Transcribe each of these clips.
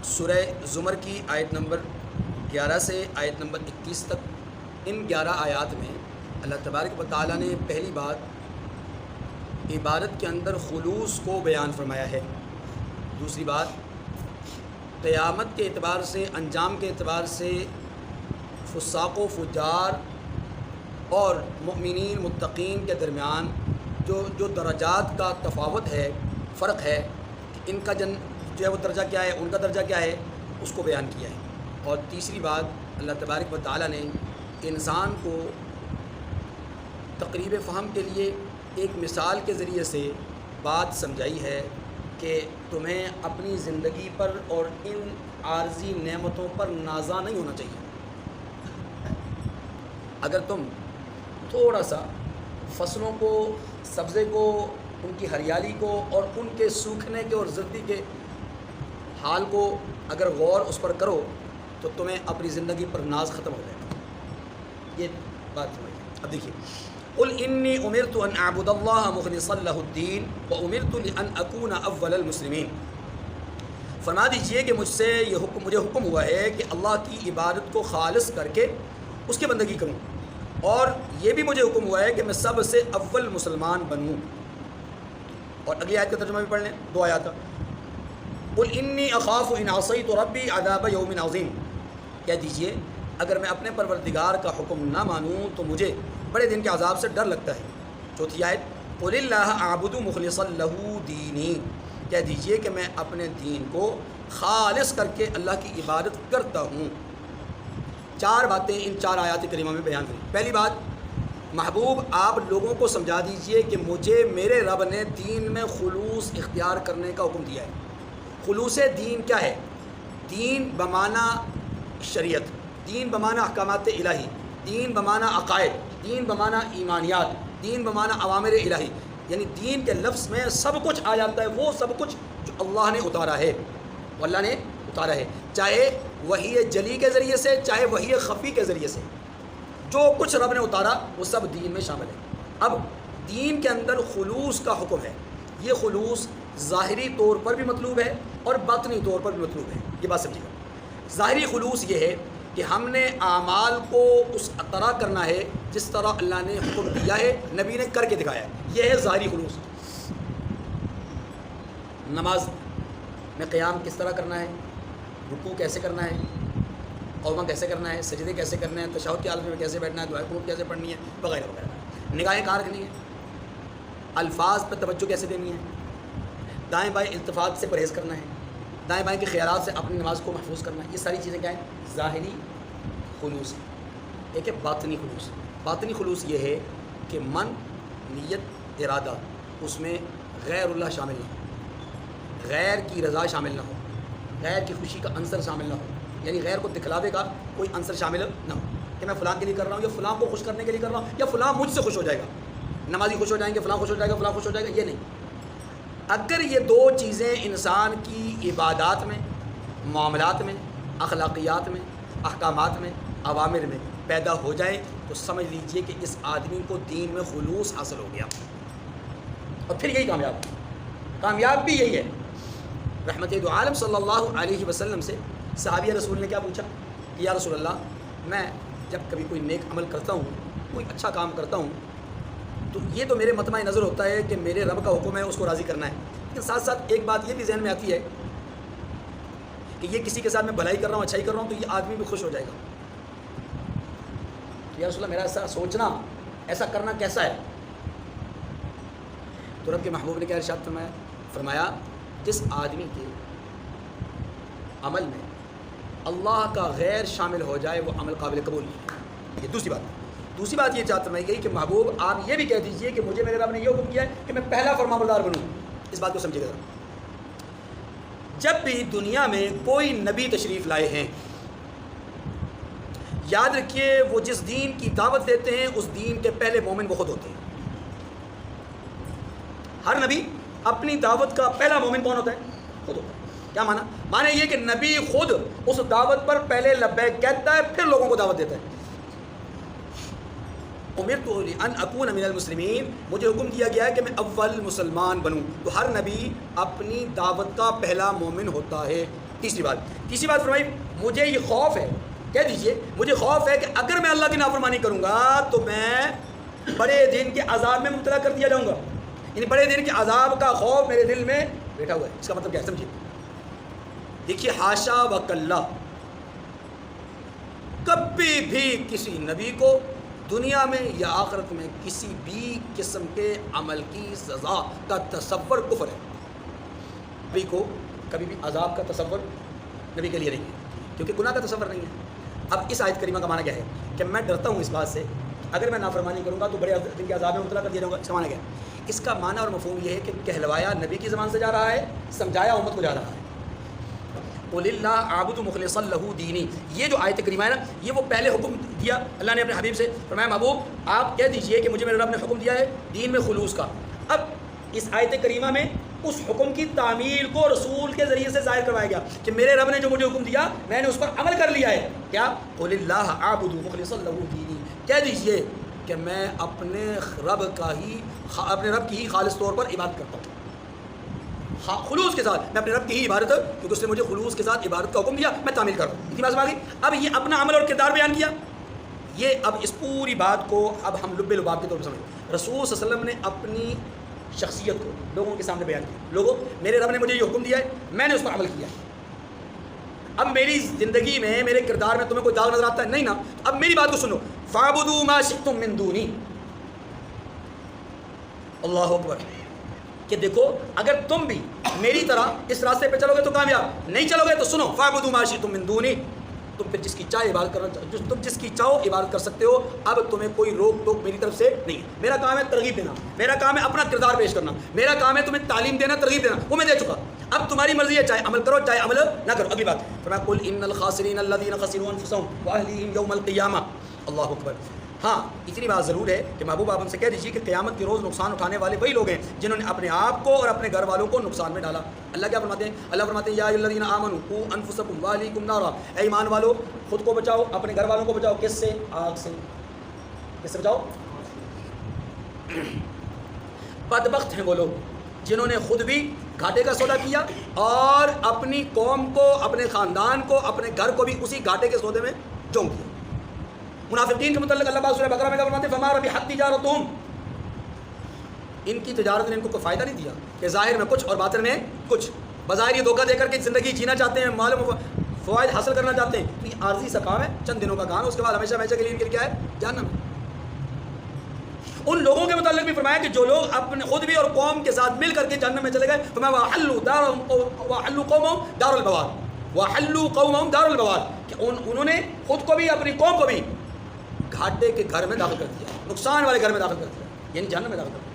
سورہ زمر کی آیت نمبر 11 سے آیت نمبر 21 تک، ان 11 آیات میں اللہ تبارک و تعالیٰ نے پہلی بات عبادت کے اندر خلوص کو بیان فرمایا ہے۔ دوسری بات قیامت کے اعتبار سے، انجام کے اعتبار سے فساق و فجار اور مؤمنین متقین کے درمیان جو درجات کا تفاوت ہے، فرق ہے کہ ان کا جو ہے وہ درجہ کیا ہے، ان کا درجہ کیا ہے، اس کو بیان کیا ہے۔ اور تیسری بات اللہ تبارک و تعالیٰ نے انسان کو تقریب فہم کے لیے ایک مثال کے ذریعے سے بات سمجھائی ہے کہ تمہیں اپنی زندگی پر اور ان عارضی نعمتوں پر نازا نہیں ہونا چاہیے۔ اگر تم تھوڑا سا فصلوں کو، سبزے کو، ان کی ہریالی کو اور ان کے سوکھنے کے اور زردی کے حال کو اگر غور اس پر کرو تو تمہیں اپنی زندگی پر ناز ختم ہو جائے گا۔ یہ بات سمجھیں۔ اب دیکھیے، قل انی امرت ان اعبد اللہ مخلصا لہ الدین وامرت لان اکون اول المسلمین۔ فرما دیجئے کہ مجھے حکم ہوا ہے کہ اللہ کی عبادت کو خالص کر کے اس کی بندگی کروں، اور یہ بھی مجھے حکم ہوا ہے کہ میں سب سے اول مسلمان بنوں۔ اور اگلی آیت کا ترجمہ بھی پڑھ لیں، 2 آیات کا۔ قل انی اخاف ان عصیت ربی عذاب یوم عظیم۔ کہہ دیجئے اگر میں اپنے پروردگار کا حکم نہ مانوں تو مجھے بڑے دن کے عذاب سے ڈر لگتا ہے۔ 4 آیت، قل اللہ اعبد مخلصا لہ دینی۔ کہہ دیجئے کہ میں اپنے دین کو خالص کر کے اللہ کی عبادت کرتا ہوں۔ 4 باتیں ان 4 آیات کریمہ میں بیان ہوئی۔ پہلی بات، محبوب آپ لوگوں کو سمجھا دیجئے کہ مجھے میرے رب نے دین میں خلوص اختیار کرنے کا حکم دیا ہے۔ خلوص دین کیا ہے؟ دین بمعنی شریعت، دین بمعنی احکامات الہی، دین بمعنی عقائد، دین بمعنی ایمانیات، دین بمعنی اوامر الہی، یعنی دین کے لفظ میں سب کچھ آ جاتا ہے، وہ سب کچھ جو اللہ نے اتارا ہے، وہ اللہ نے اتارا ہے، چاہے وحی جلی کے ذریعے سے، چاہے وحی خفی کے ذریعے سے، جو کچھ رب نے اتارا وہ سب دین میں شامل ہے۔ اب دین کے اندر خلوص کا حکم ہے۔ یہ خلوص ظاہری طور پر بھی مطلوب ہے اور باطنی طور پر بھی مطلوب ہے۔ یہ بات سمجھیے گا۔ ظاہری خلوص یہ ہے کہ ہم نے اعمال کو اس طرح کرنا ہے جس طرح اللہ نے حکم دیا ہے، نبی نے کر کے دکھایا ہے، یہ ہے ظاہری خلوص۔ نماز میں قیام کس طرح کرنا ہے، رکوع کیسے کرنا ہے، قومہ کیسے کرنا ہے، سجدے کیسے کرنا ہے، تشہد کی حالت میں کیسے بیٹھنا ہے، دعائے قنوت کیسے پڑھنی ہے، وغیرہ وغیرہ۔ نگاہیں کہاں رکھنی ہے، الفاظ پر توجہ کیسے دینی ہے، دائیں بائیں التفات سے پرہیز کرنا ہے، دائیں بائیں کے خیالات سے اپنی نماز کو محفوظ کرنا ہے۔ یہ ساری چیزیں کیا ہیں؟ ظاہری خلوص۔ ایک ہے باطنی خلوص۔ باطنی خلوص یہ ہے کہ من، نیت، ارادہ، اس میں غیر اللہ شامل نہ ہو، غیر کی رضا شامل نہ ہو، غیر کی خوشی کا عنصر شامل نہ ہو، یعنی غیر کو دکھلاوے کا کوئی عنصر شامل نہ ہو کہ میں فلاں کے لیے کر رہا ہوں یا فلاں کو خوش کرنے کے لیے کر رہا ہوں یا فلاں مجھ سے خوش ہو جائے گا، نمازی خوش ہو جائیں گے، فلاں خوش ہو جائے گا، فلاں خوش ہو جائے گا، یہ نہیں۔ اگر یہ 2 چیزیں انسان کی عبادات میں، معاملات میں، اخلاقیات میں، احکامات میں، اوامر میں پیدا ہو جائیں تو سمجھ لیجئے کہ اس آدمی کو دین میں خلوص حاصل ہو گیا، اور پھر یہی کامیاب بھی یہی ہے۔ رحمت دو عالم صلی اللہ علیہ وسلم سے صحابیہ رسول نے کیا پوچھا کہ یا رسول اللہ، میں جب کبھی کوئی نیک عمل کرتا ہوں، کوئی اچھا کام کرتا ہوں، تو یہ تو میرے مطمع نظر ہوتا ہے کہ میرے رب کا حکم ہے، اس کو راضی کرنا ہے، لیکن ساتھ ساتھ ایک بات یہ بھی ذہن میں آتی ہے کہ یہ کسی کے ساتھ میں بھلائی کر رہا ہوں، اچھائی کر رہا ہوں، تو یہ آدمی بھی خوش ہو جائے گا۔ تو یا رسول اللہ، میرا ایسا سوچنا، ایسا کرنا کیسا ہے؟ تو رب کے محبوب نے کیا ارشاد فرمایا جس آدمی کے عمل میں اللہ کا غیر شامل ہو جائے وہ عمل قابل قبول نہیں ہے۔ یہ دوسری بات یہ چاہتا میں گئی کہ محبوب آپ یہ بھی کہہ دیجئے کہ مجھے میرے رب نے یہ حکم کیا ہے کہ میں پہلا فرمانبردار بنوں۔ اس بات کو سمجھے گا، جب بھی دنیا میں کوئی نبی تشریف لائے ہیں، یاد رکھیے وہ جس دین کی دعوت دیتے ہیں اس دین کے پہلے مومن وہ خود ہوتے ہیں۔ ہر نبی اپنی دعوت کا پہلا مومن کون ہوتا ہے؟ خود ہوتا ہے۔ کیا معنی یہ کہ نبی خود اس دعوت پر پہلے لبیک کہتا ہے، پھر لوگوں کو دعوت دیتا ہے۔ امرت ان اکون من المسلمین، مجھے حکم دیا گیا ہے کہ میں اول مسلمان بنوں۔ تو ہر نبی اپنی دعوت کا پہلا مومن ہوتا ہے، تیسری بات فرمائی مجھے یہ خوف ہے، کہہ دیجئے مجھے خوف ہے کہ اگر میں اللہ کی نافرمانی کروں گا تو میں بڑے دن کے عذاب میں مبتلا کر دیا جاؤں گا. یعنی بڑے دن کے عذاب کا خوف میرے دل میں بیٹھا ہوا ہے. اس کا مطلب کیا ہے سمجھیے. دیکھیے حاشا و کلا، کبھی بھی کسی نبی کو دنیا میں یا آخرت میں کسی بھی قسم کے عمل کی سزا کا تصور کفر ہے. نبی کو کبھی بھی عذاب کا تصور نبی کے لیے نہیں ہے، کیونکہ گناہ کا تصور نہیں ہے. اب اس آیت کریمہ کا معنی کیا ہے کہ میں ڈرتا ہوں اس بات سے اگر میں نافرمانی کروں گا تو بڑے دن کے عذاب میں مبتلا کر دیا جاؤں گا. اس کا معنی کیا ہے؟ اس کا معنی اور مفہوم یہ ہے کہ کہلوایا نبی کی زبان سے جا رہا ہے، سمجھایا امت کو جا رہا ہے. قُلِ اللَّهَ أَعْبُدُ مُخْلِصًا لَهُ دِينِي، یہ جو آیت کریمہ ہے نا، یہ وہ پہلے حکم دیا اللہ نے اپنے حبیب سے. فرمایا محبوب آپ کہہ دیجئے کہ مجھے میرے رب نے حکم دیا ہے دین میں خلوص کا. اب اس آیت کریمہ میں اس حکم کی تعمیل کو رسول کے ذریعے سے ظاہر کروایا گیا کہ میرے رب نے جو مجھے حکم دیا میں نے اس پر عمل کر لیا ہے. کیا؟ قُلِ اللَّهَ أَعْبُدُ مُخْلِصًا لَهُ دِينِي، کہہ دیجئے کہ میں اپنے رب کی ہی خالص طور پر عبادت کرتا ہوں، خلوص کے ساتھ. میں اپنے رب کی ہی عبادت، کیونکہ اس نے مجھے خلوص کے ساتھ عبادت کا حکم دیا، میں تعمیل کر رہا ہوں. اتنی بات سمجھ گئی. اب یہ اپنا عمل اور کردار بیان کیا. یہ اب اس پوری بات کو اب ہم لب لباب کے طور پر سمجھیں. رسول صلی اللہ علیہ وسلم نے اپنی شخصیت کو لوگوں کے سامنے بیان کیا. لوگوں میرے رب نے مجھے یہ حکم دیا ہے، میں نے اس پر عمل کیا. اب میری زندگی میں میرے کردار میں تمہیں کوئی داغ نظر آتا ہے نہیں نا؟ اب میری بات کو سنو. فَاعْبُدُوا مَا شِئْتُم مِّن دُونِي. اللہ اکبر. کہ دیکھو اگر تم بھی میری طرح اس راستے پہ چلو گے تو کامیاب، نہیں چلو گے تو سنو فَاعْبُدُوا مَا شِئْتُم مِّن دُونِي. تم پھر جس کی چاہے عبادت کرنا، تم جس کی چاہو عبادت کر سکتے ہو. اب تمہیں کوئی روک ٹوک میری طرف سے نہیں ہے. میرا کام ہے ترغیب دینا، میرا کام ہے اپنا کردار پیش کرنا، میرا کام ہے تمہیں تعلیم دینا، ترغیب دینا، وہ میں دے چکا. اب تمہاری مرضی ہے، چاہے عمل کرو چاہے عمل نہ کرو. اگلی بات فرمایا قُلْ إِنَّ الْخَاسِرِينَ الَّذِينَ خَسِرُوا أَنفُسَهُمْ وَأَهْلِيهِمْ يَوْمَ الْقِيَامَةِ. اللہ اکبر. ہاں اتنی بات ضرور ہے کہ محبوب آپ ان سے کہہ دیجیے کہ قیامت کے روز نقصان اٹھانے والے وہی لوگ ہیں جنہوں نے اپنے آپ کو اور اپنے گھر والوں کو نقصان میں ڈالا. اللہ کیا فرماتے ہیں؟ اللہ فرماتے ہیں یا ایھا الذین آمنوا قوا انفسکم واہلیکم نارا. اے ایمان والو خود کو بچاؤ، اپنے گھر والوں کو بچاؤ. کس سے؟ آگ سے. کس سے بچاؤ؟ بدبخت ہیں وہ لوگ جنہوں نے خود بھی گھاٹے کا سودا کیا اور اپنی قوم کو، اپنے خاندان کو، اپنے گھر کو بھی اسی گھاٹے کے سودے میں جھونک دیا. منافقین کے متعلق اللہ سورہ بقرہ میں فرماتے ہیں فما ربحت تجارتہم. ان کی تجارت نے ان کو کوئی فائدہ نہیں دیا کہ ظاہر میں کچھ اور باطن میں کچھ. بظاہر یہ دھوکہ دے کر کے زندگی جینا چاہتے ہیں، معلوم فوائد حاصل کرنا چاہتے ہیں. تو یہ عارضی سا کام ہے، چند دنوں کا کام ہے، اس کے بعد ہمیشہ ہمیشہ کے لیے ان کے لیے کیا ہے؟ جہنم. ان لوگوں کے متعلق بھی فرمایا کہ جو لوگ اپنے خود بھی اور قوم کے ساتھ مل کر کے جہنم میں چلے گئے. فرمایا وَأَحَلُّوا قَوْمَهُمْ دَارَ الْبَوَارِ. وَأَحَلُّوا قَوْمَهُمْ دَارَ الْبَوَارِ کہ انہوں نے خود کو بھی اپنی قوم کو بھی گھاٹے کے گھر میں داخل کر دیا، نقصان والے گھر میں داخل کر دیا، یعنی جہنم میں داخل کر دیا.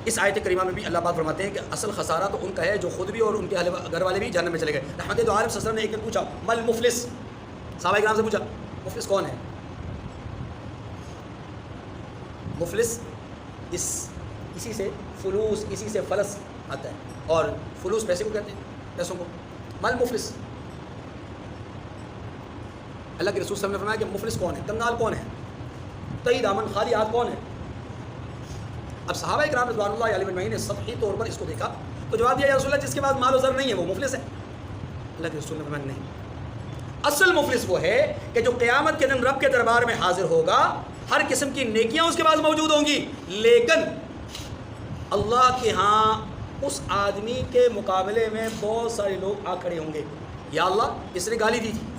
اس آیت کریمہ میں بھی اللہ پاک فرماتے ہیں کہ اصل خسارہ تو ان کا ہے جو خود بھی اور ان کے گھر والے بھی جہنم میں چلے گئے. رحمت دو عالم صلی اللہ علیہ وسلم نے ایک دن پوچھا مل مفلس، صحابہ کرام سے پوچھا مفلس کون ہے؟ مفلس اسی سے فلوس، اسی سے فلس آتا ہے، اور فلوس پیسے کو کہتے ہیں، پیسوں کو. مل مفلس. اللہ کے رسول صلی اللہ علیہ وسلم نے فرمایا کہ مفلس کون ہے، کنگال کون ہے، تہی دامن خالی ہاتھ کون ہے. اب صحابہ کرام رضوان اللہ علیہ اجمعین نے سطحی طور پر اس کو دیکھا تو جواب دیا یا رسول اللہ جس کے پاس مال و زر نہیں ہے وہ مفلس ہے. اللہ کے رسول نے فرمایا نہیں، اصل مفلس وہ ہے کہ جو قیامت کے دن رب کے دربار میں حاضر ہوگا، ہر قسم کی نیکیاں اس کے پاس موجود ہوں گی، لیکن اللہ کے ہاں اس آدمی کے مقابلے میں بہت سارے لوگ آ کھڑے ہوں گے. یا اللہ اس نے گالی دی تھی،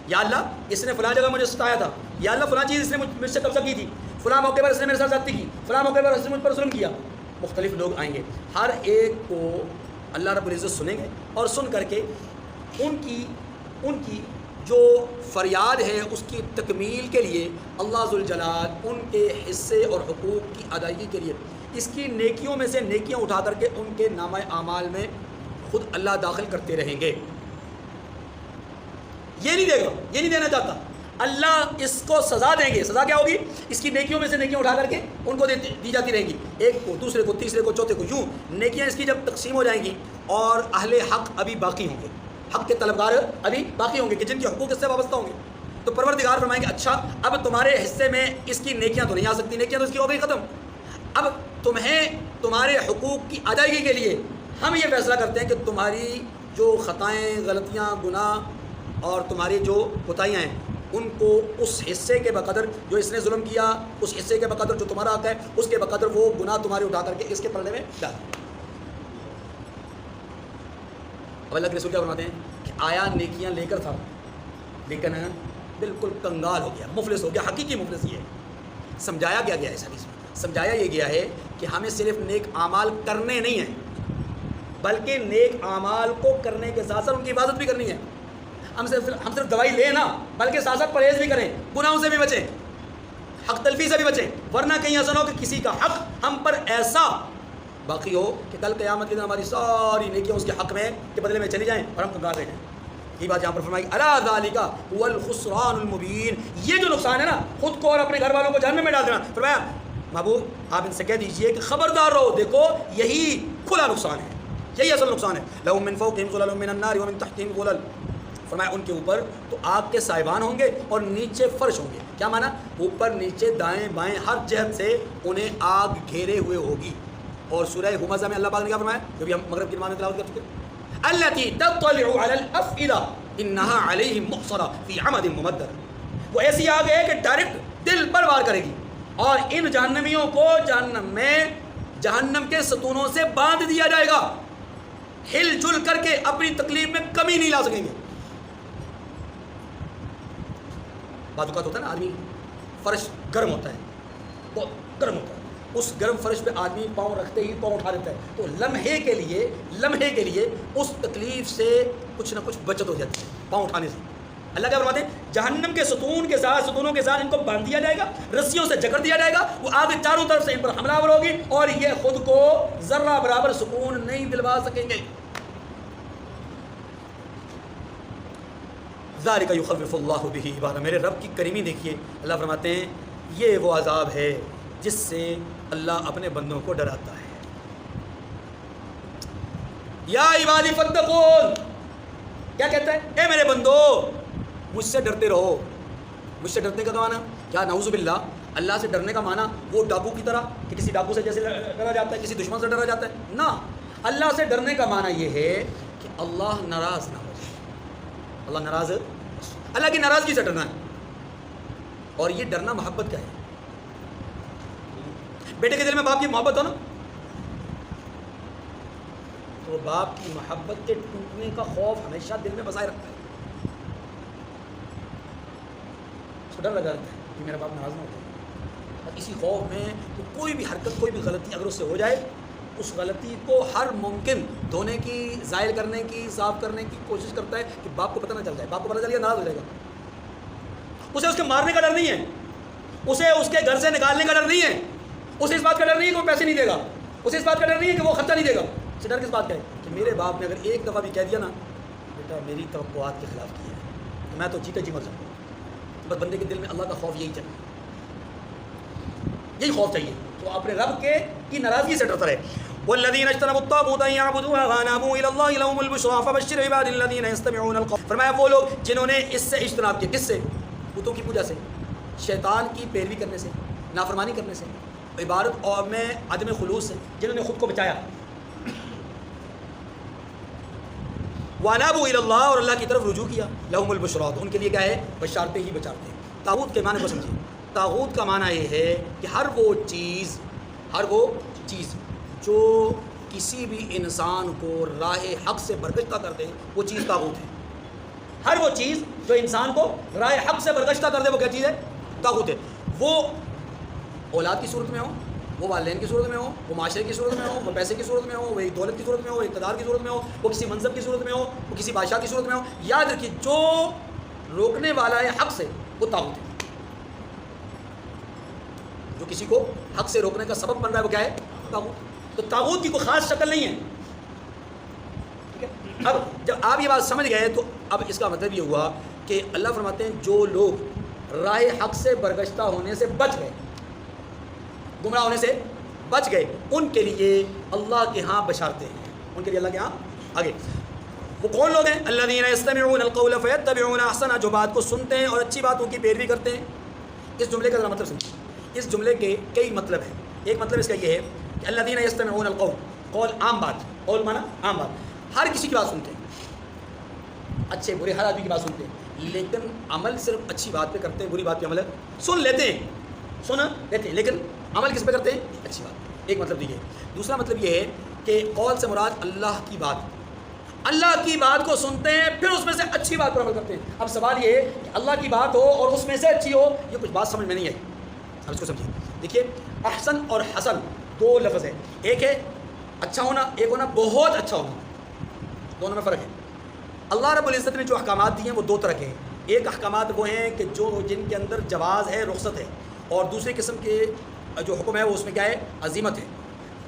یا اللہ اس نے فلاں جگہ مجھے ستایا تھا، یا اللہ فلاں چیز اس نے مجھ سے قبضہ کی تھی، فلاں موقع پر اس نے میرے ساتھ زیادتی کی، فلاں موقع پر اس نے مجھ پر ظلم کیا. مختلف لوگ آئیں گے، ہر ایک کو اللہ رب العزت سنیں گے اور سن کر کے ان کی جو فریاد ہے اس کی تکمیل کے لیے اللہ ذوالجلال ان کے حصے اور حقوق کی ادائیگی کے لیے اس کی نیکیوں میں سے نیکیاں اٹھا کر کے ان کے نامہ اعمال میں خود اللہ داخل کرتے رہیں گے. یہ نہیں دے گا، یہ نہیں دینا چاہتا. اللہ اس کو سزا دیں گے. سزا کیا ہوگی؟ اس کی نیکیوں میں سے نیکیاں اٹھا کر کے ان کو دی جاتی رہیں گی، ایک کو، دوسرے کو، تیسرے کو، چوتھے کو. یوں نیکیاں اس کی جب تقسیم ہو جائیں گی اور اہل حق ابھی باقی ہوں گے، حق کے طلبگار ابھی باقی ہوں گے کہ جن کے حقوق اس سے وابستہ ہوں گے، تو پروردگار فرمائیں گے اچھا اب تمہارے حصے میں اس کی نیکیاں تو نہیں آ سکتی، نیکیاں تو اس کی ہو گئی ختم. اب تمہیں تمہارے حقوق کی ادائیگی کے لیے ہم یہ فیصلہ کرتے ہیں کہ تمہاری جو خطائیں، غلطیاں، گناہ اور تمہاری جو کوتاہیاں ہیں ان کو اس حصے کے بقدر جو اس نے ظلم کیا، اس حصے کے بقدر جو تمہارا حق ہے اس کے بقدر وہ گناہ تمہارے اٹھا کر کے اس کے پردے میں ڈال۔ اب اللہ کے رسول کیا فرماتے ہیں کہ آیا نیکیاں لے کر تھا لیکن بالکل کنگال ہو گیا، مفلس ہو گیا۔ حقیقی مفلس یہ ہے، سمجھایا کیا گیا ہے اس حدیث میں؟ سمجھایا یہ گیا ہے کہ ہمیں صرف نیک اعمال کرنے نہیں ہیں بلکہ نیک اعمال کو کرنے کے ساتھ ساتھ ان کی حفاظت بھی کرنی ہے۔ ہم صرف دوائی لیں نا، بلکہ ساتھ ساتھ پرہیز بھی کریں، گناہوں سے بھی بچیں، حق تلفی سے بھی بچیں، ورنہ کہیں ایسا نہ ہو کہ کسی کا حق ہم پر ایسا باقی ہو کہ کل قیامت کے دن ہماری ساری نیکیاں اس کے حق میں کے بدلے میں چلی جائیں اور ہم کنگال رہ جائیں۔ یہ بات یہاں پر فرمائی الا ذالک هو الخسران المبین، یہ جو نقصان ہے نا خود کو اور اپنے گھر والوں کو جہنم میں ڈال دینا، فرمایا محبوب آپ ان سے کہہ دیجئے کہ خبردار رہو، دیکھو یہی کھلا نقصان ہے، یہی اصل نقصان ہے۔ لهم من فوقهم ظلل من النار ومن تحتهم ظلل، فرمایا ان کے اوپر تو آگ کے سائبان ہوں گے اور نیچے فرش ہوں گے۔ کیا معنی؟ اوپر نیچے دائیں بائیں ہر جہت سے انہیں آگ گھیرے ہوئے ہوگی۔ اور سورہ ہمزہ میں اللہ پاک نے کیا فرمایا جو بھی ہم مغرب کی نماز میں تلاوت کر چکے، التی تطلع علی الافئدہ انہا علیہم مؤصدہ فی عمد ممدد، وہ ایسی آگ ہے کہ ڈائریکٹ دل پر وار کرے گی اور ان جہنمیوں کو جہنم میں جہنم کے ستونوں سے باندھ دیا جائے گا، ہل جل کر کے اپنی تکلیف میں کمی نہیں لا سکیں گے۔ بعض اوقات ہوتا ہے نا آدمی فرش گرم ہوتا ہے، بہت گرم ہوتا ہے، اس گرم فرش پہ آدمی پاؤں رکھتے ہی پاؤں اٹھا دیتا ہے تو لمحے کے لیے اس تکلیف سے کچھ نہ کچھ بچت ہو جاتی ہے پاؤں اٹھانے سے۔ اللہ کیا فرماتے ہیں جہنم کے ستونوں کے ساتھ ان کو باندھ دیا جائے گا، رسیوں سے جکڑ دیا جائے گا، وہ آگے چاروں طرف سے ان پر حملہ آور ہوگی اور یہ خود کو ذرہ برابر سکون نہیں دلوا سکیں گے۔ ذالک یخوف اللہ بہ عبادہ، میرے رب کی کریمی دیکھیے، اللہ فرماتے ہیں یہ وہ عذاب ہے جس سے اللہ اپنے بندوں کو ڈراتا ہے۔ یا عبادی فاتقون، کیا کہتا ہے؟ اے میرے بندو مجھ سے ڈرتے رہو۔ مجھ سے ڈرنے کا معنی کیا؟ نعوذ باللہ، اللہ سے ڈرنے کا معنی وہ ڈاکو کی طرح کہ کسی ڈاکو سے جیسے ڈرا جاتا ہے، کسی دشمن سے ڈرا جاتا ہے، نہ، اللہ سے ڈرنے کا معنی یہ ہے کہ اللہ ناراض نہ ہو جائے، اللہ ناراض، اللہ کی ناراضگی سے ڈرنا ہے۔ اور یہ ڈرنا محبت کا ہے۔ بیٹے کے دل میں باپ کی محبت ہو نا تو باپ کی محبت کے ٹوٹنے کا خوف ہمیشہ دل میں بسائے رکھتا ہے، اس کو ڈر لگا رہتا ہے کہ میرا باپ ناراض نہ ہو جائے، اور اسی خوف میں کہ کوئی بھی حرکت کوئی بھی غلطی اگر اس سے ہو جائے اس غلطی کو ہر ممکن دھونے کی، زائل کرنے کی، صاف کرنے کی کوشش کرتا ہے کہ باپ کو پتہ نہ چل جائے، باپ کو پتہ چل گیا ناراض ہو جائے گا۔ اسے اس کے مارنے کا ڈر نہیں ہے، اسے اس کے گھر سے نکالنے کا ڈر نہیں ہے، اسے اس بات کا ڈر نہیں ہے کہ وہ پیسے نہیں دے گا، اسے اس بات کا ڈر نہیں ہے کہ وہ خرچہ نہیں دے گا، اسے ڈر کس بات کا ہے کہ میرے باپ نے اگر ایک دفعہ بھی کہہ دیا نا بیٹا میری توقعات کے خلاف کی ہے تو میں تو جیتے جی مر جاؤں۔ بس بندے کے دل میں اللہ کا خوف یہی چاہیے، یہی خوف چاہیے تو اپنے رب کی ناراضگی سے ڈرتا رہے۔ والذین اجتنبوا الطاغوت ان یعبدوها وانابوا الی اللہ لهم البشری فبشر عباد الذین یستمعون القول، فرمایا وہ لوگ جنہوں نے اس سے اجتناب کیا، کس سے؟ بتوں کی پوجا سے، شیطان کی پیروی کرنے سے، نافرمانی کرنے سے، عبادت اور میں عدم خلوص سے، جنہوں نے خود کو بچایا۔ وانابوا الی اللہ، اور اللہ کی طرف رجوع کیا، لهم البشری، ان کے لیے کیا ہے؟ بشارتیں ہی بشارتیں۔ طاغوت کے معنی کو سمجھیے، طاغوت کا معنی یہ ہے کہ ہر وہ چیز جو کسی بھی انسان کو راہ حق سے برگشتہ کر دے وہ چیز طاغوت ہے۔ ہر وہ چیز جو انسان کو راہ حق سے برگشتہ کر دے وہ کیا چیز ہے؟ طاغوت ہے۔ وہ اولاد کی صورت میں ہو، وہ والدین کی صورت میں ہو، وہ معاشرے کی صورت میں ہو، وہ پیسے کی صورت میں ہو، وہ ایک دولت کی صورت میں ہو، اقتدار کی صورت میں ہو، وہ کسی منصب کی صورت میں ہو، وہ کسی بادشاہ کی صورت میں ہو، یاد رکھیے جو روکنے والا ہے حق سے وہ طاغوت ہے۔ جو کسی کو حق سے روکنے کا سبب بن رہا ہے وہ کیا ہے؟ طاغوت۔ تو طاغوت کی کوئی خاص شکل نہیں ہے، ٹھیک ہے؟ اب جب آپ یہ بات سمجھ گئے تو اب اس کا مطلب یہ ہوا کہ اللہ فرماتے ہیں جو لوگ راہ حق سے برگشتہ ہونے سے بچ گئے، گمراہ ہونے سے بچ گئے، ان کے لیے اللہ کے ہاں بشارتیں ہیں، ان کے لیے اللہ کے ہاں آگے وہ کون لوگ ہیں؟ الذین یستمعون القول فیتبعون احسنہ، جو بات کو سنتے ہیں اور اچھی باتوں کی پیروی کرتے ہیں۔ اس جملے کا ذرا مطلب سمجھیں، اس جملے کے کئی مطلب ہیں۔ ایک مطلب اس کا یہ ہے کہ الذین یستمعون القول، قول عام بات، قول مانا عام بات، ہر کسی کی بات سنتے ہیں، اچھے برے ہر آدمی کی بات سنتے ہیں، لیکن عمل صرف اچھی بات پہ کرتے ہیں، بری بات پہ عمل سن لیتے ہیں لیکن عمل کس پہ کرتے ہیں؟ اچھی بات. ایک مطلب یہ ہے. دوسرا مطلب یہ ہے کہ قول سے مراد اللہ کی بات کو سنتے ہیں، پھر اس میں سے اچھی بات پر عمل کرتے ہیں. اب سوال یہ ہے کہ اللہ کی بات ہو اور اس میں سے اچھی ہو، یہ کچھ بات سمجھ میں نہیں آئی. اب اس کو سمجھیے. دیکھیے احسن اور حسن دو لفظ ہیں، ایک ہے اچھا ہونا، ایک ہونا بہت اچھا ہونا، دونوں میں فرق ہے. اللہ رب العزت نے جو احکامات دیے ہیں وہ دو طرح کے ہیں. ایک احکامات وہ ہیں کہ جن کے اندر جواز ہے، رخصت ہے، اور دوسرے قسم کے جو حکم ہے وہ اس میں کیا ہے؟ عزیمت ہے.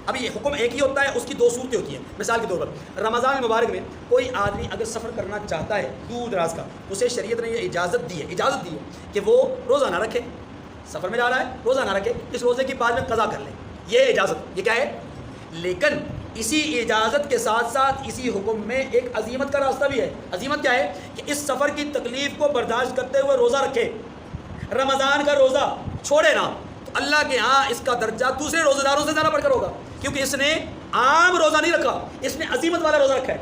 اب یہ حکم ایک ہی ہوتا ہے، اس کی دو صورتیں ہوتی ہیں. مثال کے طور پر رمضان المبارک میں کوئی آدمی اگر سفر کرنا چاہتا ہے دور دراز کا، اسے شریعت نے یہ اجازت دی ہے کہ وہ روزہ نہ رکھے. سفر میں جا رہا ہے، روزہ نہ رکھے، اس روزے کی بعد میں قضا کر لے. یہ اجازت، یہ کیا ہے؟ لیکن اسی اجازت کے ساتھ ساتھ اسی حکم میں ایک عزیمت کا راستہ بھی ہے. عزیمت کیا ہے؟ کہ اس سفر کی تکلیف کو برداشت کرتے ہوئے روزہ رکھے، رمضان کا روزہ چھوڑے نہ، تو اللہ کے ہاں اس کا درجہ دوسرے روزہ داروں سے زیادہ بڑھ کر ہوگا، کیونکہ اس نے عام روزہ نہیں رکھا، اس نے عزیمت والا روزہ رکھا ہے.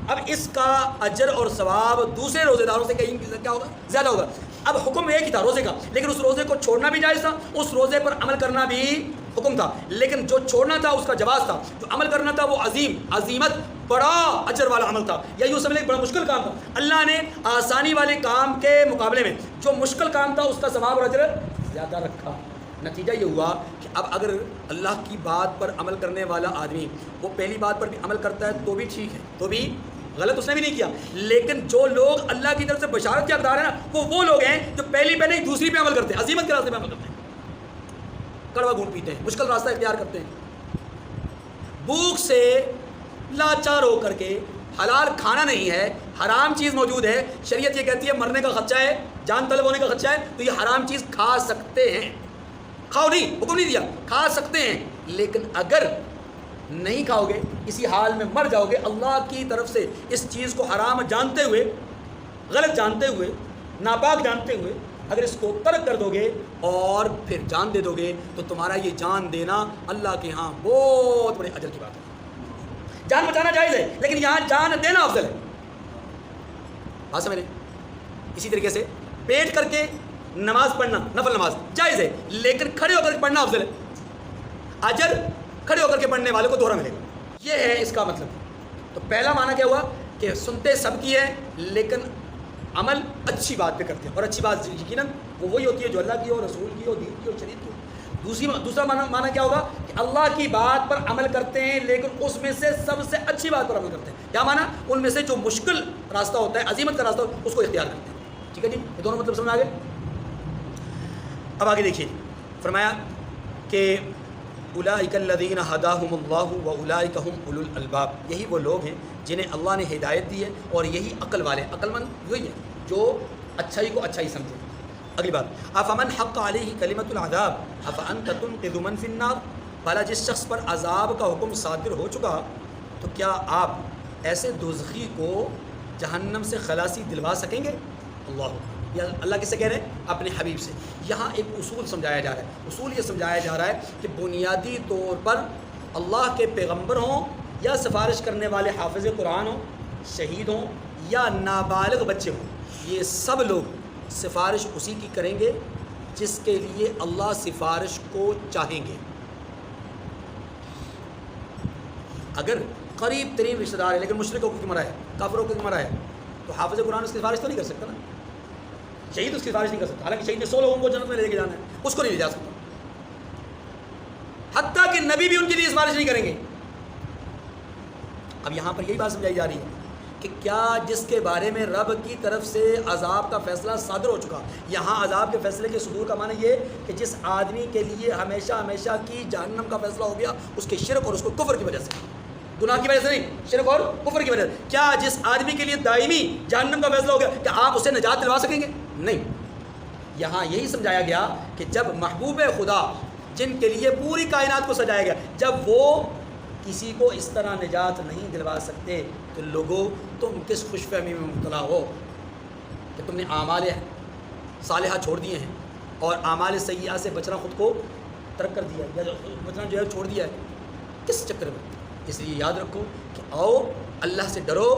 اب اس کا اجر اور ثواب دوسرے روزے داروں سے کہیں کیا ہوگا؟ زیادہ ہوگا. اب حکم ایک ہی تھا روزے کا، لیکن اس روزے کو چھوڑنا بھی جائز تھا، اس روزے پر عمل کرنا بھی حکم تھا. لیکن جو چھوڑنا تھا اس کا جواز تھا، جو عمل کرنا تھا وہ عظیمت بڑا اجر والا عمل تھا، یا یوں سمجھ لیں بڑا مشکل کام تھا. اللہ نے آسانی والے کام کے مقابلے میں جو مشکل کام تھا اس کا ثواب اور اجر زیادہ رکھا. نتیجہ یہ ہوا کہ اب اگر اللہ کی بات پر عمل کرنے والا آدمی وہ پہلی بات پر بھی عمل کرتا ہے تو بھی ٹھیک ہے، تو بھی غلط اس نے بھی نہیں کیا. لیکن جو لوگ اللہ کی طرف سے بشارت کے حقدار ہیں نا، وہ لوگ ہیں جو پہلی پہ نہیں دوسری پہ عمل کرتے ہیں، عزیمت کے راستے پہ عمل کرتے ہیں، کڑوا گھونٹ پیتے ہیں، مشکل راستہ اختیار کرتے ہیں، بھوک سے لاچار ہو کر کے. حلال کھانا نہیں ہے، حرام چیز موجود ہے، شریعت یہ کہتی ہے مرنے کا خدشہ ہے، جان طلب ہونے کا خدشہ ہے، تو یہ حرام چیز کھا سکتے ہیں. کھاؤ نہیں، حکم نہیں دیا، کھا سکتے ہیں. لیکن اگر نہیں کھاؤ گے، اسی حال میں مر جاؤ گے، اللہ کی طرف سے اس چیز کو حرام جانتے ہوئے، غلط جانتے ہوئے، ناپاک جانتے ہوئے اگر اس کو ترک کر دو گے اور پھر جان دے دو گے، تو تمہارا یہ جان دینا اللہ کے ہاں بہت بڑے اجر کی بات ہے. جان بچانا جائز ہے، لیکن یہاں جان دینا افضل ہے. بات سمجھ لیں. اسی طریقے سے بیٹھ کر کے نماز پڑھنا، نفل نماز جائز ہے، لیکن کھڑے ہو کر کے پڑھنا افضل ہے. اجر کھڑے ہو کر کے پڑھنے والے کو دوہرا ملے گا. یہ ہے اس کا مطلب. تو پہلا معنی کیا ہوا کہ سنتے سب کی ہے لیکن عمل اچھی بات پہ کرتے ہیں، اور اچھی بات یقیناً وہ وہی ہوتی ہے جو اللہ کی ہو، رسول کی ہو، دین کی ہو، شریعت کی ہو. دوسرا معنی کیا ہوگا کہ اللہ کی بات پر عمل کرتے ہیں لیکن اس میں سے سب سے اچھی بات پر عمل کرتے ہیں. کیا معنی؟ ان میں سے جو مشکل راستہ ہوتا ہے، عزیمت کا راستہ ہوتا ہے، اس کو اختیار کرتے ہیں. ٹھیک ہے جی، یہ دونوں مطلب سمجھ آ گئے. اب آگے دیکھیے، فرمایا کہ اولئک الذین ھداھم اللہ واولئک ھم اولو الالباب، یہی وہ لوگ ہیں جنہیں اللہ نے ہدایت دی ہے اور یہی عقل والے، عقل مند وہی ہے جو اچھائی کو اچھائی سمجھے. اگلی بات، افمن حق علیہ کلمۃ العذاب افانت تنقذ من فی النار، بھلا جس شخص پر عذاب کا حکم صادر ہو چکا تو کیا آپ ایسے دوزخی کو جہنم سے خلاصی دلوا سکیں گے؟ اللہ کس سے کہہ رہے ہیں؟ اپنے حبیب سے. یہاں ایک اصول سمجھایا جا رہا ہے. اصول یہ سمجھایا جا رہا ہے کہ بنیادی طور پر اللہ کے پیغمبر ہوں یا سفارش کرنے والے حافظ قرآن ہوں، شہید ہوں یا نابالغ بچے ہوں، یہ سب لوگ سفارش اسی کی کریں گے جس کے لیے اللہ سفارش کو چاہیں گے. اگر قریب ترین رشتہ دار ہے لیکن مشرکوں کو مرا ہے، کافروں کو مرا ہے، تو حافظ قرآن اس کی سفارش تو نہیں کر سکتا نا. شہید اس کی سفارش نہیں کر سکتا، حالانکہ شہید نے 100 لوگوں کو جنت میں لے کے جانا ہے، اس کو نہیں لے جا سکتا. حتیٰ کہ نبی بھی ان کے لیے سفارش نہیں کریں گے. اب یہاں پر یہی بات سمجھائی جا رہی ہے کہ کیا جس کے بارے میں رب کی طرف سے عذاب کا فیصلہ صادر ہو چکا، یہاں عذاب کے فیصلے کے صدور کا معنی یہ کہ جس آدمی کے لیے ہمیشہ ہمیشہ کی جہنم کا فیصلہ ہو گیا اس کے شرک اور اس کو کفر کی وجہ سے، گناہ کی وجہ سے نہیں، شرک اور کفر کی وجہ سے. کیا جس آدمی کے لیے دائمی جہنم کا فیصلہ ہو گیا کیا آپ اسے نجات دلوا سکیں گے؟ نہیں. یہاں یہی سمجھایا گیا کہ جب محبوب خدا جن کے لیے پوری کائنات کو سجایا گیا، جب وہ کسی کو اس طرح نجات نہیں دلوا سکتے تو لوگوں تم کس خوش فہمی میں مبتلا ہو کہ تم نے اعمال صالحہ چھوڑ دیے ہیں اور اعمال سیئہ سے بچنا خود کو ترک کر دیا یا بچنا جو ہے چھوڑ دیا ہے. کس چکر میں؟ اس لیے یاد رکھو کہ آؤ اللہ سے ڈرو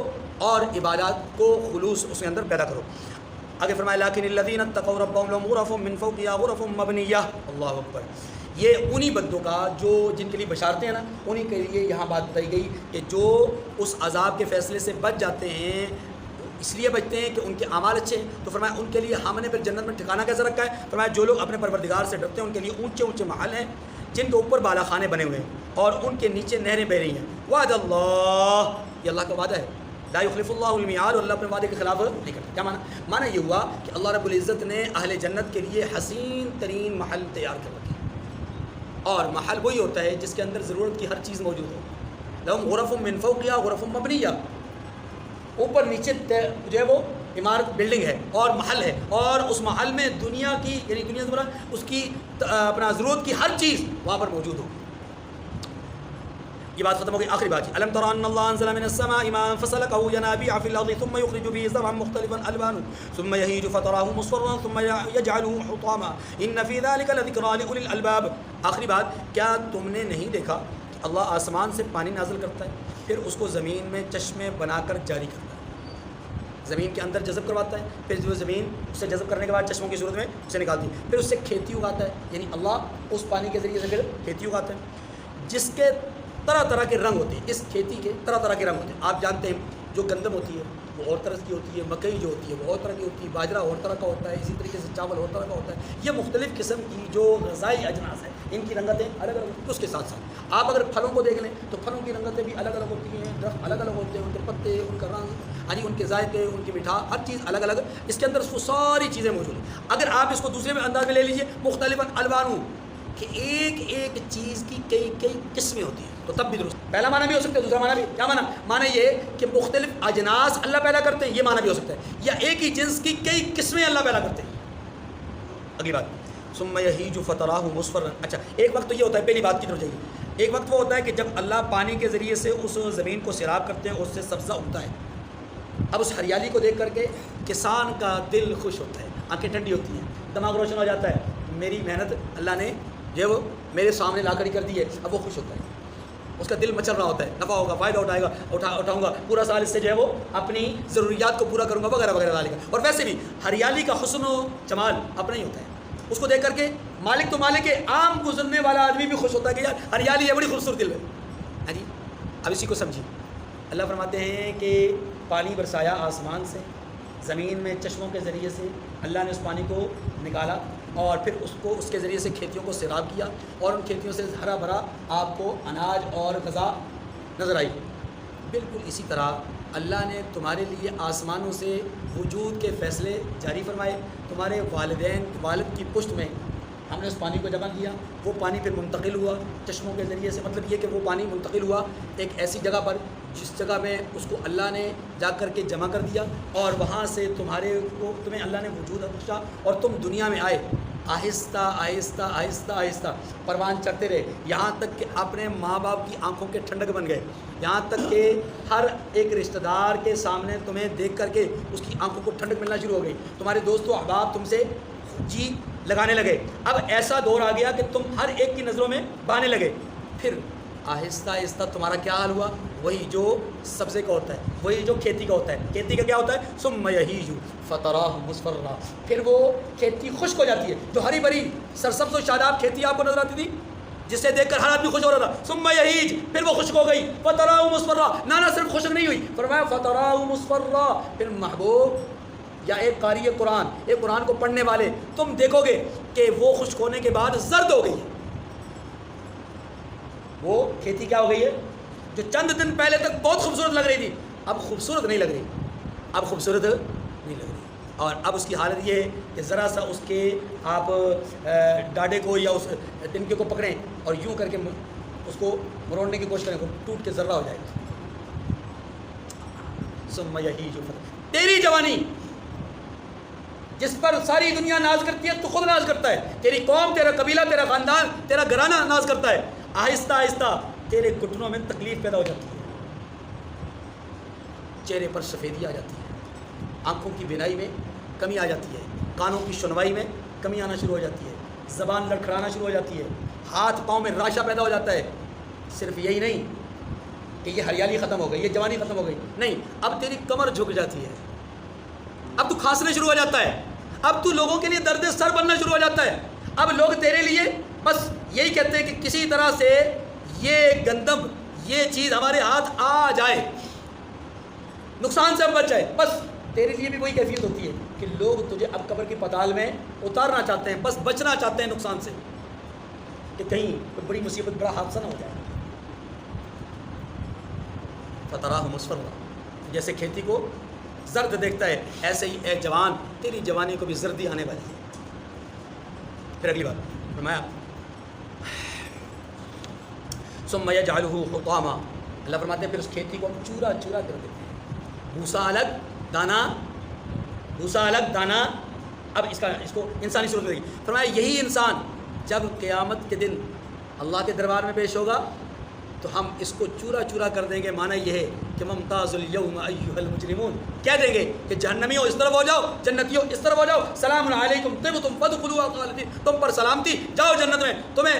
اور عبادات کو خلوص اس کے اندر پیدا کرو. آگے فرمایا لیکن الذین اتقوا ربهم لهم غرف من فوقها غرف مبنیہ. اللہ اکبر. یہ انہی بندوں کا جو جن کے لیے بشارتیں ہیں نا، انہی کے لیے یہاں بات بتائی گئی کہ جو اس عذاب کے فیصلے سے بچ جاتے ہیں، اس لیے بچتے ہیں کہ ان کے اعمال اچھے ہیں. تو فرمایا ان کے لیے ہم نے پھر جنت میں ٹھکانہ کیسے رکھا ہے؟ فرمایا جو لوگ اپنے پروردگار سے ڈرتے ہیں ان کے لیے اونچے اونچے محل ہیں جن کے اوپر بالا خانے بنے ہوئے ہیں اور ان کے نیچے نہریں بہ رہی ہیں. وعد اللہ، یہ اللہ کا وعدہ ہے. لا یخلف اللہ المیعاد، اور اللہ اپنے وعدے کے خلاف نہیں کرتا. کیا معنی یہ ہوا کہ اللہ رب العزت نے اہل جنت کے لیے حسین ترین محل تیار کر رکھے، اور محل وہی ہوتا ہے جس کے اندر ضرورت کی ہر چیز موجود ہو. لہم غرف من فوقہا غرف مبنیہ، اوپر نیچے جو ہے وہ عمارت بلڈنگ ہے اور محل ہے، اور اس محل میں دنیا کی یعنی دنیا سے مراد اس کی اپنا ضرورت کی ہر چیز وہاں پر موجود ہو. یہ بات ختم ہو گئی. آخری بات الم تر ان اللہ انزل من السماء ماء فسلكه ينابيع في الارض ثم يخرج به زرعا مختلفا الوانه ثم يهيج فتراه مصفرا ثم يجعله حطاما ان في ذلك لذكرى لاولي الالباب. آخری بات، کیا تم نے نہیں دیکھا کہ اللہ آسمان سے پانی نازل کرتا ہے، پھر اس کو زمین میں چشمے بنا کر جاری کرتا ہے، زمین کے اندر جذب کرواتا ہے، پھر جو زمین اسے جذب کرنے کے بعد چشموں کی صورت میں اسے نکالتی ہے، پھر اس سے کھیتی اگاتا ہے. یعنی اللہ اس پانی کے ذریعے سے پھر کھیتی اگاتا ہے جس کے طرح طرح کے رنگ ہوتے ہیں. اس کھیتی کے طرح طرح کے رنگ ہوتے ہیں. آپ جانتے ہیں جو گندم ہوتی ہے وہ اور طرح کی ہوتی ہے، مکئی جو ہوتی ہے وہ اور طرح کی ہوتی ہے، باجرہ اور طرح کا ہوتا ہے، اسی طریقے سے چاول اور طرح کا ہوتا ہے. یہ مختلف قسم کی جو غذائی اجناس ہیں ان کی رنگتیں الگ الگ ہوتی ہیں. اس کے ساتھ ساتھ آپ اگر پھلوں کو دیکھ لیں تو پھلوں کی رنگتیں بھی الگ الگ ہوتی ہیں، درخت الگ الگ ہوتے ہیں، ان کے پتے، ان کا رنگ، ان کے ذائقے، ان کی مٹھاس، ہر چیز الگ الگ. اس کے اندر وہ ساری چیزیں موجود ہیں. اگر آپ اس کو دوسرے میں انداز میں لے لیجئے مختلف الوانوں، کہ ایک ایک چیز کی کئی کئی قسمیں ہوتی ہیں، تو تب بھی درست. پہلا معنی بھی ہو سکتا ہے، دوسرا معنی بھی. کیا معنی یہ کہ مختلف اجناس اللہ پیدا کرتے ہیں، یہ معنی بھی ہو سکتا ہے، یا ایک ہی جنس کی کئی قسمیں اللہ پیدا کرتے ہیں. اگلی بات ثم یہیج فتراہ مصفرا. اچھا، ایک وقت تو یہ ہوتا ہے، پہلی بات کی طرف جائیے. ایک وقت وہ ہوتا ہے کہ جب اللہ پانی کے ذریعے سے اس زمین کو سیراب کرتے ہیں، اس سے سبزہ اگتا ہے. اب اس ہریالی کو دیکھ کر کے کسان کا دل خوش ہوتا ہے، آنکھیں ٹھنڈی ہوتی ہیں، دماغ روشن ہو جاتا ہے. میری محنت اللہ نے جو وہ میرے سامنے لا کر کر دی ہے. اب وہ خوش ہوتا ہے، اس کا دل مچل رہا ہوتا ہے، نفع ہوگا، فائدہ اٹھاؤں گا، پورا سال اس سے جو ہے وہ اپنی ضروریات کو پورا کروں گا وغیرہ وغیرہ ڈالے گا. اور ویسے بھی ہریالی کا حسن و جمال اپنا ہی ہوتا ہے. اس کو دیکھ کر کے مالک تو مالک ہے، عام گزرنے والا آدمی بھی خوش ہوتا ہے کہ یار ہریالی ہے، بڑی خوبصورت دل ہے. جی اب اسی کو سمجھیے. اللہ فرماتے ہیں کہ پانی برسایا آسمان سے، زمین میں چشموں کے ذریعے سے اللہ نے اس پانی کو نکالا، اور پھر اس کے ذریعے سے کھیتیوں کو سیراب کیا، اور ان کھیتیوں سے ہرا بھرا آپ کو اناج اور غذا نظر آئی. بالکل اسی طرح اللہ نے تمہارے لیے آسمانوں سے وجود کے فیصلے جاری فرمائے. تمہارے والد کی پشت میں ہم نے اس پانی کو جمع کیا، وہ پانی پھر منتقل ہوا چشموں کے ذریعے سے. مطلب یہ کہ وہ پانی منتقل ہوا ایک ایسی جگہ پر جس جگہ میں اس کو اللہ نے جا کر کے جمع کر دیا، اور وہاں سے تمہیں اللہ نے وجود بخشا، اور تم دنیا میں آئے. آہستہ آہستہ آہستہ آہستہ پروان چڑھتے رہے، یہاں تک کہ اپنے ماں باپ کی آنکھوں کے ٹھنڈک بن گئے، یہاں تک کہ ہر ایک رشتہ دار کے سامنے تمہیں دیکھ کر کے اس کی آنکھوں کو ٹھنڈک ملنا شروع ہو گئی. تمہارے دوست و احباب تم سے جی لگانے لگے. اب ایسا دور آ گیا کہ تم ہر ایک کی نظروں میں بہانے لگے. پھر آہستہ آہستہ تمہارا کیا حال ہوا؟ وہی جو سبزے کا ہوتا ہے، وہی جو کھیتی کا ہوتا ہے. کھیتی کا کیا ہوتا ہے؟ ثم یہیج فتراہ مصفرا. پھر وہ کھیتی خشک ہو جاتی ہے، جو ہری بھری سرسبز و شاداب کھیتی آپ کو نظر آتی تھی جسے دیکھ کر ہر آدمی خوش ہو رہا تھا. ثم یہیج، پھر وہ خشک ہو گئی. فتراہ مصفرا، نہ صرف خشک نہیں ہوئی، فرمایا فتراہ مصفرا. پھر محبوب یا ایک قاری قرآن، ایک قرآن کو پڑھنے والے، تم دیکھو گے کہ وہ خشک ہونے کے بعد زرد ہو گئی ہے. وہ کھیتی کیا ہو گئی ہے جو چند دن پہلے تک بہت خوبصورت لگ رہی تھی، اب خوبصورت نہیں لگ رہی، اب خوبصورت نہیں لگ رہی. اور اب اس کی حالت یہ ہے کہ ذرا سا اس کے آپ ڈاڈے کو یا اس ٹنکے کو پکڑیں اور یوں کر کے اس کو مروڑنے کی کوشش کریں، وہ ٹوٹ کے ذرہ ہو جائے گا. ثم یہیج فتراہ. تیری جوانی جس پر ساری دنیا ناز کرتی ہے، تو خود ناز کرتا ہے، تیری قوم، تیرا قبیلہ، تیرا خاندان، تیرا گھرانہ ناز کرتا ہے. آہستہ آہستہ تیرے گھٹنوں میں تکلیف پیدا ہو جاتی ہے، چہرے پر سفیدی آ جاتی ہے، آنکھوں کی بینائی میں کمی آ جاتی ہے، کانوں کی سنوائی میں کمی آنا شروع ہو جاتی ہے، زبان لڑکھڑانا شروع ہو جاتی ہے، ہاتھ پاؤں میں راشا پیدا ہو جاتا ہے. صرف یہی نہیں، کہ یہ ہریالی ختم ہو گئی، یہ جوانی ختم ہو گئی، نہیں، اب تیری کمر جھک جاتی ہے، اب تو کھانسنے شروع ہو جاتا ہے، اب تو لوگوں کے لیے درد سر بننا شروع ہو جاتا ہے، اب لوگ تیرے لیے بس یہی کہتے ہیں کہ کسی طرح سے یہ گندم، یہ چیز ہمارے ہاتھ آ جائے، نقصان سے ہم بچ جائے، بس تیرے لیے بھی وہی کیفیت ہوتی ہے کہ لوگ تجھے اب قبر کی پتال میں اتارنا چاہتے ہیں، بس بچنا چاہتے ہیں نقصان سے کہ کہیں کوئی بڑی مصیبت، بڑا حادثہ نہ ہو جائے۔ فتراہ مصفرا، جیسے کھیتی کو زرد دیکھتا ہے، ایسے ہی اے جوان تیری جوانی کو بھی زردی آنے والی ہے۔ پھر اگلی بات فرمایا ثم یجعلہ حطاما، اللہ فرماتے ہیں پھر اس کھیتی کو ہم چورا چورا کر دیتے ہیں، بھوسا الگ دانا، بھوسا الگ دانا۔ اب اس کو انسانی صورت میں دیکھیے، فرمایا یہی انسان جب قیامت کے دن اللہ کے دربار میں پیش ہوگا تو ہم اس کو چورا چورا کر دیں گے۔ معنی یہ ہے کہ ممتاز الیوم ایھا المجرمون، کہہ دیں گے کہ جہنمیوں اس طرف ہو جاؤ، جنتیوں اس طرف ہو جاؤ، سلام علیکم طبتم فادخلوها خالدین، تم پر سلامتی، جاؤ جنت میں، تمہیں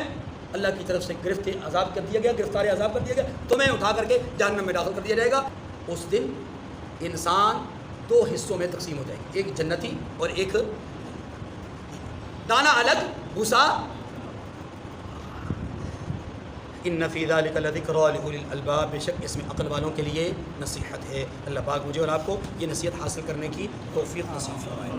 اللہ کی طرف سے گرفتار عذاب کر دیا گیا، گرفتار عذاب کر دیا گیا، تمہیں اٹھا کر کے جہنم میں داخل کر دیا جائے گا۔ اس دن انسان دو حصوں میں تقسیم ہو جائے گا، ایک جنتی اور ایک دانا الگ، بھوسا۔ ان فی ذلک لذکریٰ لأولی الالباب، بے شک اس میں عقل والوں کے لیے نصیحت ہے۔ اللہ پاک مجھے اور آپ کو یہ نصیحت حاصل کرنے کی توفیق نصیب فرمائے۔